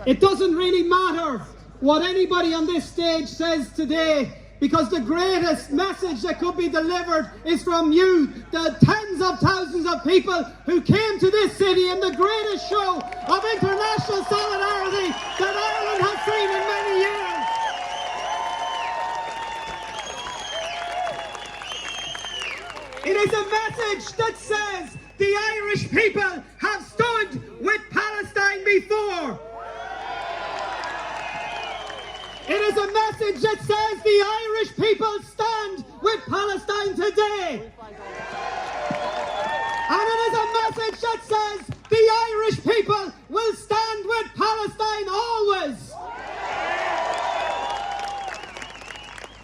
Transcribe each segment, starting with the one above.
It doesn't really matter what anybody on this stage says today, because the greatest message that could be delivered is from you, the tens of thousands of people who came to this city in the greatest show of international solidarity that Ireland has seen in many years. It is a message that says the Irish people have stood with Palestine before. It is a message that says the Irish people stand with Palestine today. And it is a message that says the Irish people will stand with Palestine always.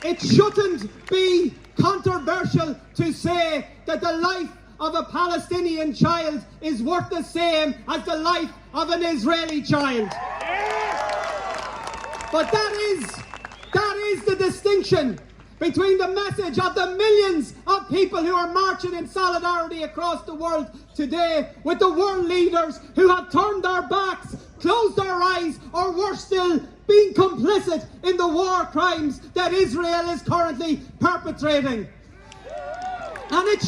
It shouldn't be controversial to say that the life of a Palestinian child is worth the same as the life of an Israeli child. But that is the distinction between the message of the millions of people who are marching in solidarity across the world today with the world leaders who have turned their backs, closed their eyes, or worse still, being complicit in the war crimes that Israel is currently perpetrating. And it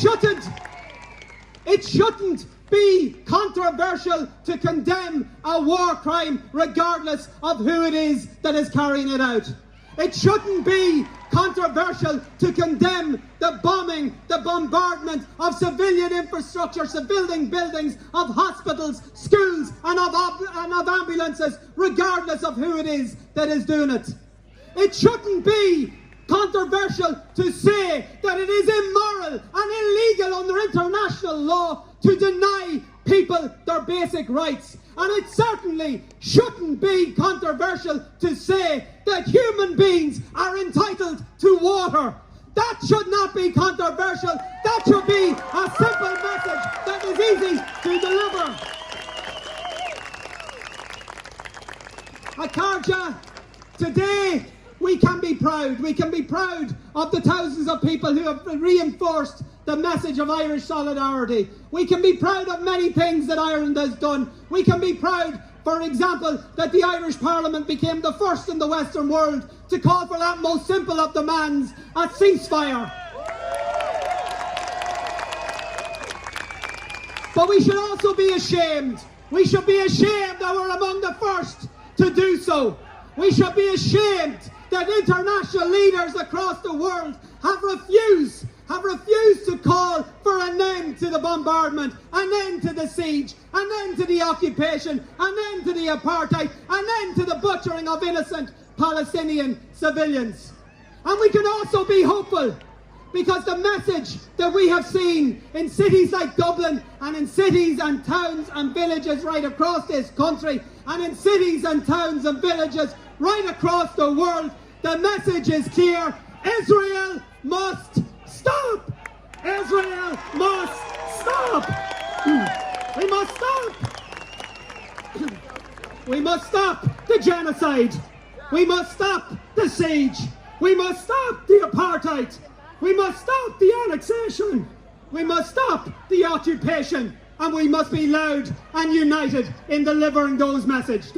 shouldn't be controversial to condemn a war crime regardless of who it is that is carrying it out. It shouldn't be controversial to condemn the bombing, the bombardment of civilian infrastructure, civilian buildings, of hospitals, schools and of ambulances, regardless of who it is that is doing it. It shouldn't be controversial to say that it is immoral and illegal under international law to deny people their basic rights. And it certainly shouldn't be controversial to say that human beings are entitled to water. That should not be controversial. That should be a simple message that is easy to deliver. Akarja, today we can be proud. We can be proud of the thousands of people who have reinforced the message of Irish solidarity. We can be proud of many things that Ireland has done. We can be proud, for example, that the Irish Parliament became the first in the Western world to call for that most simple of demands, a ceasefire. But we should also be ashamed. We should be ashamed that we're among the first to do so. We should be ashamed that international leaders across the world have refused to call for an end to the bombardment, an end to the siege, an end to the occupation, an end to the apartheid, an end to the butchering of innocent Palestinian civilians. And we can also be hopeful because the message that we have seen in cities like Dublin and in cities and towns and villages right across this country and in cities and towns and villages right across the world, the message is clear: Israel must stop! Israel must stop! We must stop! We must stop the genocide! We must stop the siege! We must stop the apartheid! We must stop the annexation! We must stop the occupation! And we must be loud and united in delivering those messages.